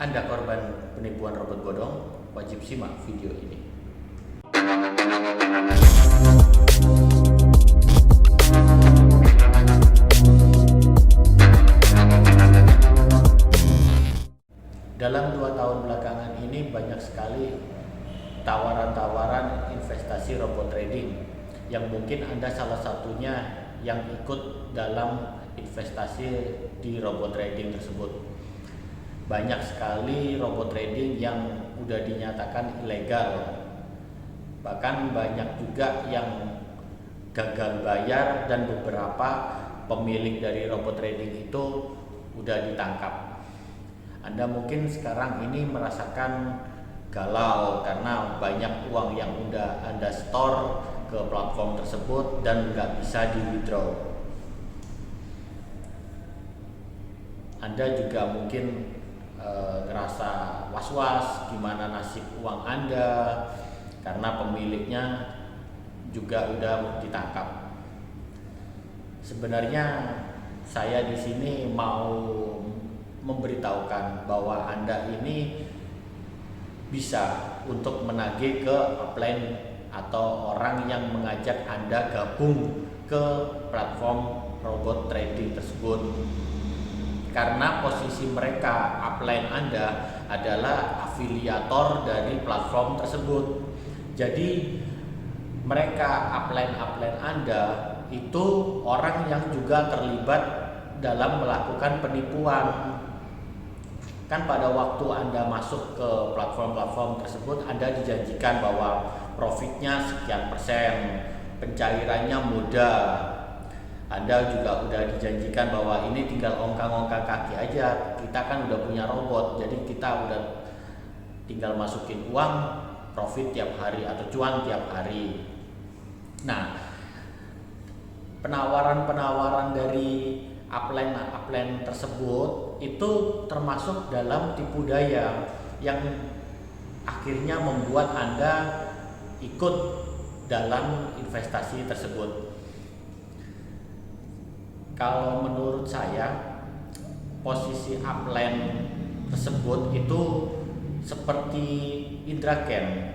Anda korban penipuan robot bodong, wajib simak video ini. Dalam 2 tahun belakangan ini banyak sekali tawaran-tawaran investasi robot trading yang mungkin Anda salah satunya yang ikut dalam investasi di robot trading tersebut. Banyak sekali robot trading yang udah dinyatakan ilegal. Bahkan banyak juga yang gagal bayar dan beberapa pemilik dari robot trading itu udah ditangkap. Anda mungkin sekarang ini merasakan galau karena banyak uang yang udah Anda store ke platform tersebut dan nggak bisa di withdraw. Anda juga mungkin ngerasa was-was gimana nasib uang Anda karena pemiliknya juga udah ditangkap. Sebenarnya saya di sini mau memberitahukan bahwa Anda ini bisa untuk menagih ke upline atau orang yang mengajak Anda gabung ke platform robot trading tersebut. Karena posisi mereka, upline Anda adalah afiliator dari platform tersebut. Jadi mereka, upline Anda itu orang yang juga terlibat dalam melakukan penipuan. Kan pada waktu Anda masuk ke platform-platform tersebut, Anda dijanjikan bahwa profitnya sekian persen, pencairannya mudah. Anda juga udah dijanjikan bahwa ini tinggal ongkang-ongkang kaki aja. Kita kan udah punya robot, jadi kita udah tinggal masukin uang, profit tiap hari atau cuan tiap hari. Nah, penawaran-penawaran dari upline tersebut itu termasuk dalam tipu daya yang akhirnya membuat Anda ikut dalam investasi tersebut. Kalau menurut saya, posisi upline tersebut itu seperti Indraken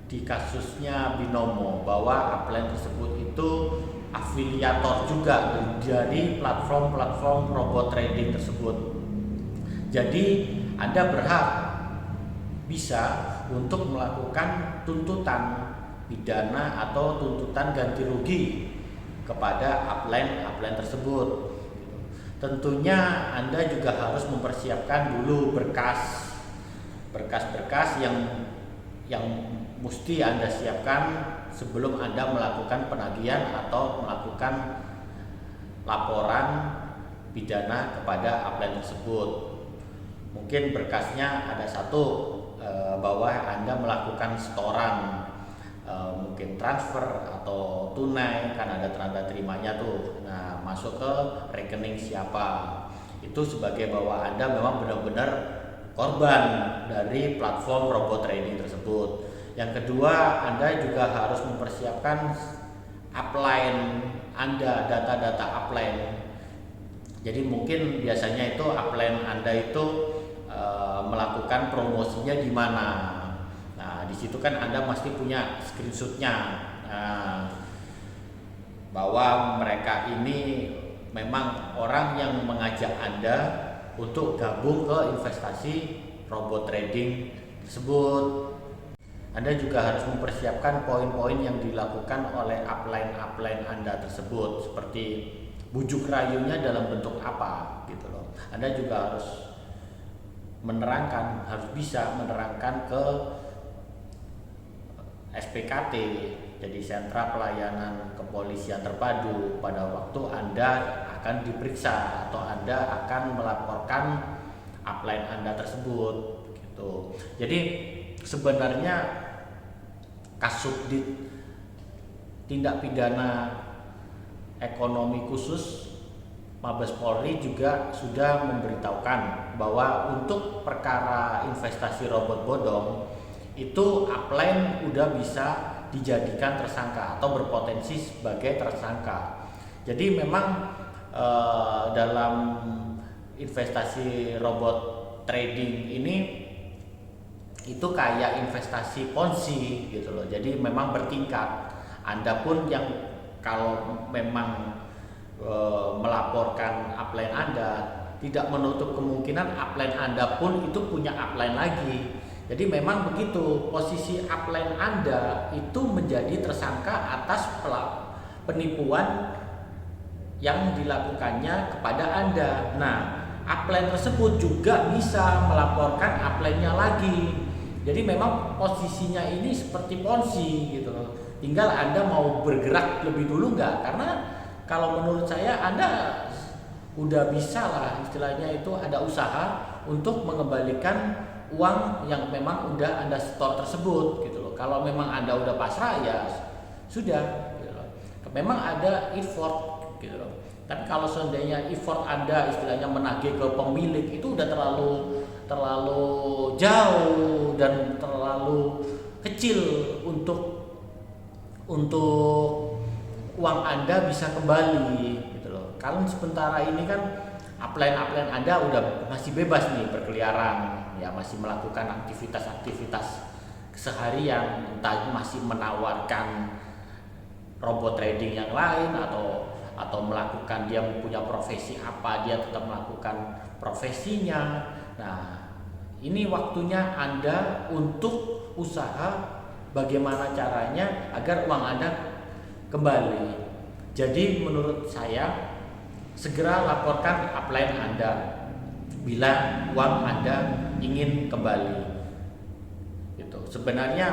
di kasusnya Binomo, bahwa upline tersebut itu afiliator juga dari platform-platform robot trading tersebut. Jadi Anda berhak bisa untuk melakukan tuntutan pidana atau tuntutan ganti rugi kepada upline tersebut. Tentunya Anda juga harus mempersiapkan dulu berkas-berkas yang mesti Anda siapkan sebelum Anda melakukan penagihan atau melakukan laporan pidana kepada upline tersebut. Mungkin berkasnya ada satu, bahwa Anda melakukan setoran, mungkin transfer atau tunai, kan ada tanda terimanya tuh. Nah, masuk ke rekening siapa, itu sebagai bahwa Anda memang benar-benar korban dari platform robot trading tersebut. Yang kedua, Anda juga harus mempersiapkan upline Anda, data-data upline. Jadi mungkin biasanya itu upline Anda itu melakukan promosinya di mana. Nah, di situ kan Anda pasti punya screenshotnya, bahwa mereka ini memang orang yang mengajak Anda untuk gabung ke investasi robot trading tersebut. Anda juga harus mempersiapkan poin-poin yang dilakukan oleh upline Anda tersebut, seperti bujuk rayunya dalam bentuk apa gitu loh. Anda juga harus bisa menerangkan ke SPKT, jadi Sentra Pelayanan Kepolisian Terpadu, pada waktu Anda akan diperiksa atau Anda akan melaporkan upline Anda tersebut gitu. Jadi sebenarnya Kasubdit Tindak Pidana Ekonomi Khusus Mabes Polri juga sudah memberitahukan bahwa untuk perkara investasi robot bodong itu upline udah bisa dijadikan tersangka atau berpotensi sebagai tersangka. Jadi memang dalam investasi robot trading ini itu kayak investasi ponzi gitu loh. Jadi memang bertingkat. Anda pun yang kalau memang melaporkan upline Anda, tidak menutup kemungkinan upline Anda pun itu punya upline lagi. Jadi memang begitu, posisi upline Anda itu menjadi tersangka atas penipuan yang dilakukannya kepada Anda. Nah, upline tersebut juga bisa melaporkan upline-nya lagi. Jadi memang posisinya ini seperti ponzi gitu loh. Tinggal Anda mau bergerak lebih dulu nggak? Karena kalau menurut saya Anda udah bisa lah, istilahnya itu ada usaha untuk mengembalikan uang yang memang udah Anda store tersebut gitu loh. Kalau memang Anda udah pasrah ya sudah gitu loh. Memang ada effort gitu loh. Tapi kalau seandainya effort Anda istilahnya menagih ke pemilik itu udah terlalu jauh dan terlalu kecil untuk uang Anda bisa kembali gitu loh. Kalau sementara ini kan upline Anda udah masih bebas nih berkeliaran, ya masih melakukan aktivitas keseharian, entah masih menawarkan robot trading yang lain atau melakukan, dia punya profesi apa, dia tetap melakukan profesinya. Nah, ini waktunya Anda untuk usaha bagaimana caranya agar uang Anda kembali. Jadi menurut saya segera laporkan upline Anda bila uang Anda ingin kembali. Gitu. Sebenarnya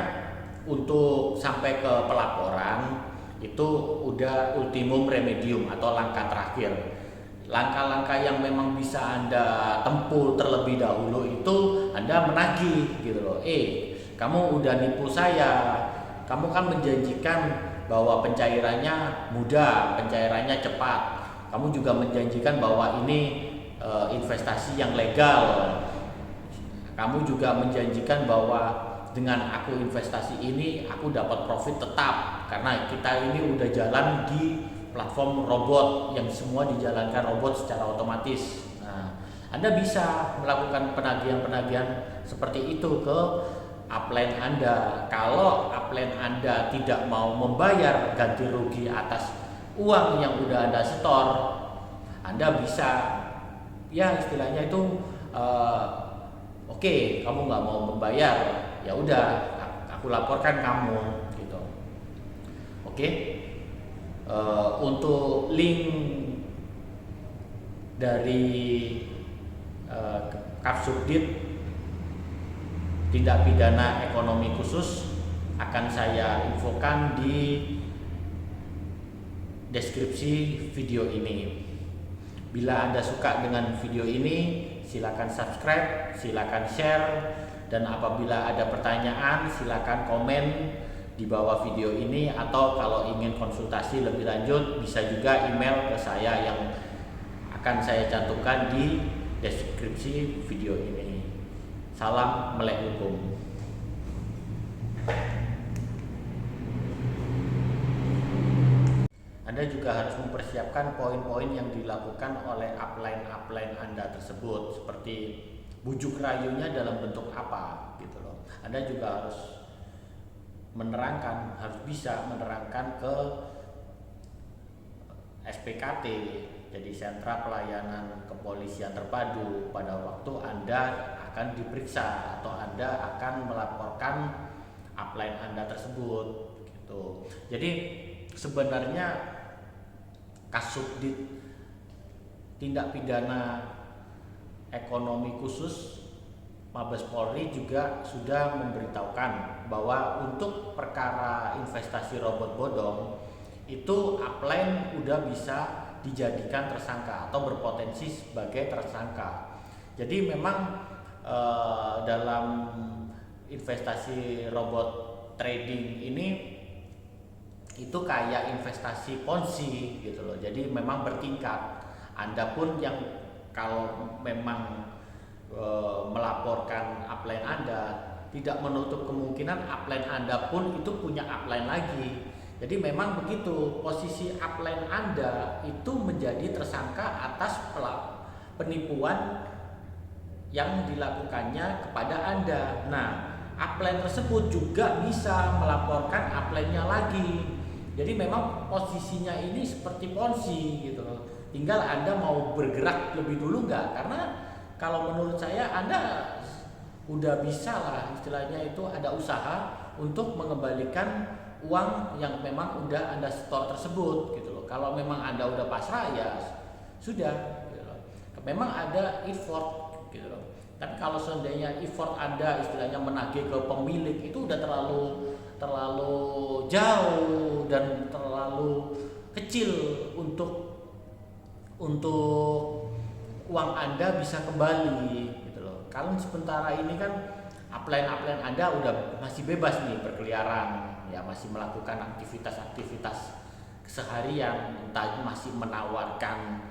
untuk sampai ke pelaporan itu udah ultimum remedium atau langkah terakhir. Langkah-langkah yang memang bisa Anda tempuh terlebih dahulu itu Anda menagih gitu loh. Kamu udah nipu saya. Kamu kan menjanjikan bahwa pencairannya mudah, pencairannya cepat. Kamu juga menjanjikan bahwa ini investasi yang legal. Kamu juga menjanjikan bahwa dengan aku investasi ini aku dapat profit tetap, karena kita ini udah jalan di platform robot yang semua dijalankan robot secara otomatis. Nah, Anda bisa melakukan penagihan-penagihan seperti itu ke upline Anda. Kalau upline Anda tidak mau membayar ganti rugi atas uang yang udah Anda setor, Anda bisa ya istilahnya itu oke, kamu nggak mau membayar, ya udah aku laporkan kamu gitu. Oke. Untuk link dari Kapsubdit tindak pidana ekonomi khusus akan saya infokan di deskripsi video ini. Bila Anda suka dengan video ini, silakan subscribe, silakan share, dan apabila ada pertanyaan silakan komen di bawah video ini, atau kalau ingin konsultasi lebih lanjut bisa juga email ke saya yang akan saya cantumkan di deskripsi video ini. Salam melek hukum. Anda juga harus mempersiapkan poin-poin yang dilakukan oleh upline Anda tersebut, seperti bujuk rayunya dalam bentuk apa gitu loh. Anda juga harus bisa menerangkan ke SPKT, jadi Sentra Pelayanan Kepolisian Terpadu, pada waktu Anda akan diperiksa atau Anda akan melaporkan upline Anda tersebut gitu. Jadi sebenarnya Kasubdit tindak pidana ekonomi khusus Mabes Polri juga sudah memberitahukan bahwa untuk perkara investasi robot bodong itu upline udah bisa dijadikan tersangka atau berpotensi sebagai tersangka. Jadi memang dalam investasi robot trading ini itu kayak investasi ponzi gitu loh. Jadi memang bertingkat. Anda pun yang kalau memang melaporkan upline Anda, tidak menutup kemungkinan upline Anda pun itu punya upline lagi. Jadi memang begitu, posisi upline Anda itu menjadi tersangka atas penipuan yang dilakukannya kepada Anda. Nah, upline tersebut juga bisa melaporkan upline-nya lagi. Jadi memang posisinya ini seperti ponzi gitu loh. Tinggal Anda mau bergerak lebih dulu nggak? Karena kalau menurut saya Anda udah bisa lah istilahnya itu ada usaha untuk mengembalikan uang yang memang udah Anda store tersebut gitu loh. Kalau memang Anda udah pasrah ya sudah gitu loh. Memang ada effort gitu loh. Tapi kalau seandainya effort Anda istilahnya menagih ke pemilik itu udah terlalu jauh dan terlalu kecil untuk uang Anda bisa kembali gitu loh. Kalau sementara ini kan upline Anda udah masih bebas nih berkeliaran, ya masih melakukan aktivitas-aktivitas keseharian, entah itu masih menawarkan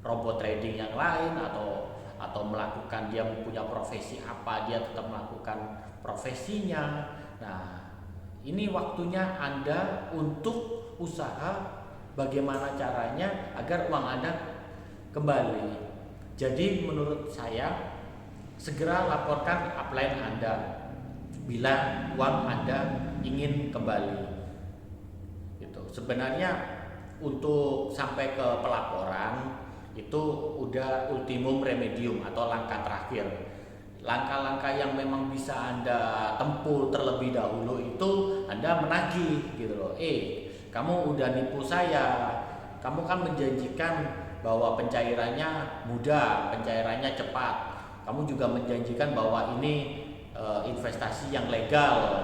robot trading yang lain atau melakukan dia punya profesi apa dia tetap melakukan profesinya. Nah, ini waktunya Anda untuk usaha bagaimana caranya agar uang Anda kembali. Jadi menurut saya segera laporkan upline Anda bila uang Anda ingin kembali. Gitu. Sebenarnya untuk sampai ke pelaporan itu udah ultimum remedium atau langkah terakhir. Langkah-langkah yang memang bisa Anda tempuh terlebih dahulu itu Anda menagih gitu loh. Kamu udah nipu saya. Kamu kan menjanjikan bahwa pencairannya mudah, pencairannya cepat. Kamu juga menjanjikan bahwa ini investasi yang legal.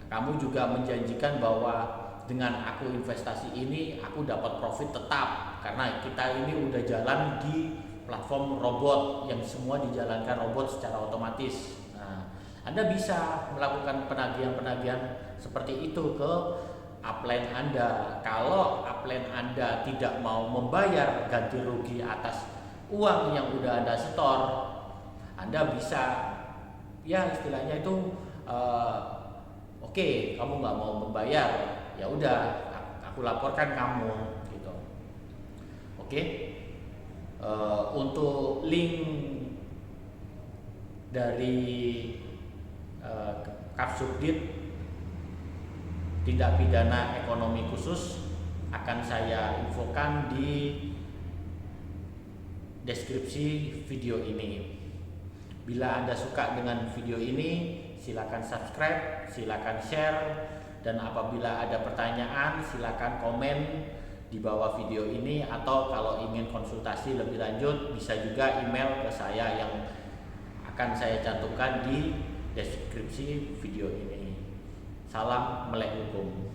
Kamu juga menjanjikan bahwa dengan aku investasi ini aku dapat profit tetap karena kita ini udah jalan di platform robot yang semua dijalankan robot secara otomatis. Nah, Anda bisa melakukan penagihan-penagihan seperti itu ke upline Anda. Kalau upline Anda tidak mau membayar ganti rugi atas uang yang udah Anda setor, Anda bisa ya istilahnya itu oke, kamu nggak mau membayar, ya udah aku laporkan kamu gitu. Oke. Untuk link dari Kapsubdit tindak pidana ekonomi khusus akan saya infokan di deskripsi video ini. Bila Anda suka dengan video ini, silakan subscribe, silakan share, dan apabila ada pertanyaan silakan komen di bawah video ini, atau kalau ingin konsultasi lebih lanjut bisa juga email ke saya yang akan saya cantumkan di deskripsi video ini. Salam melek hukum.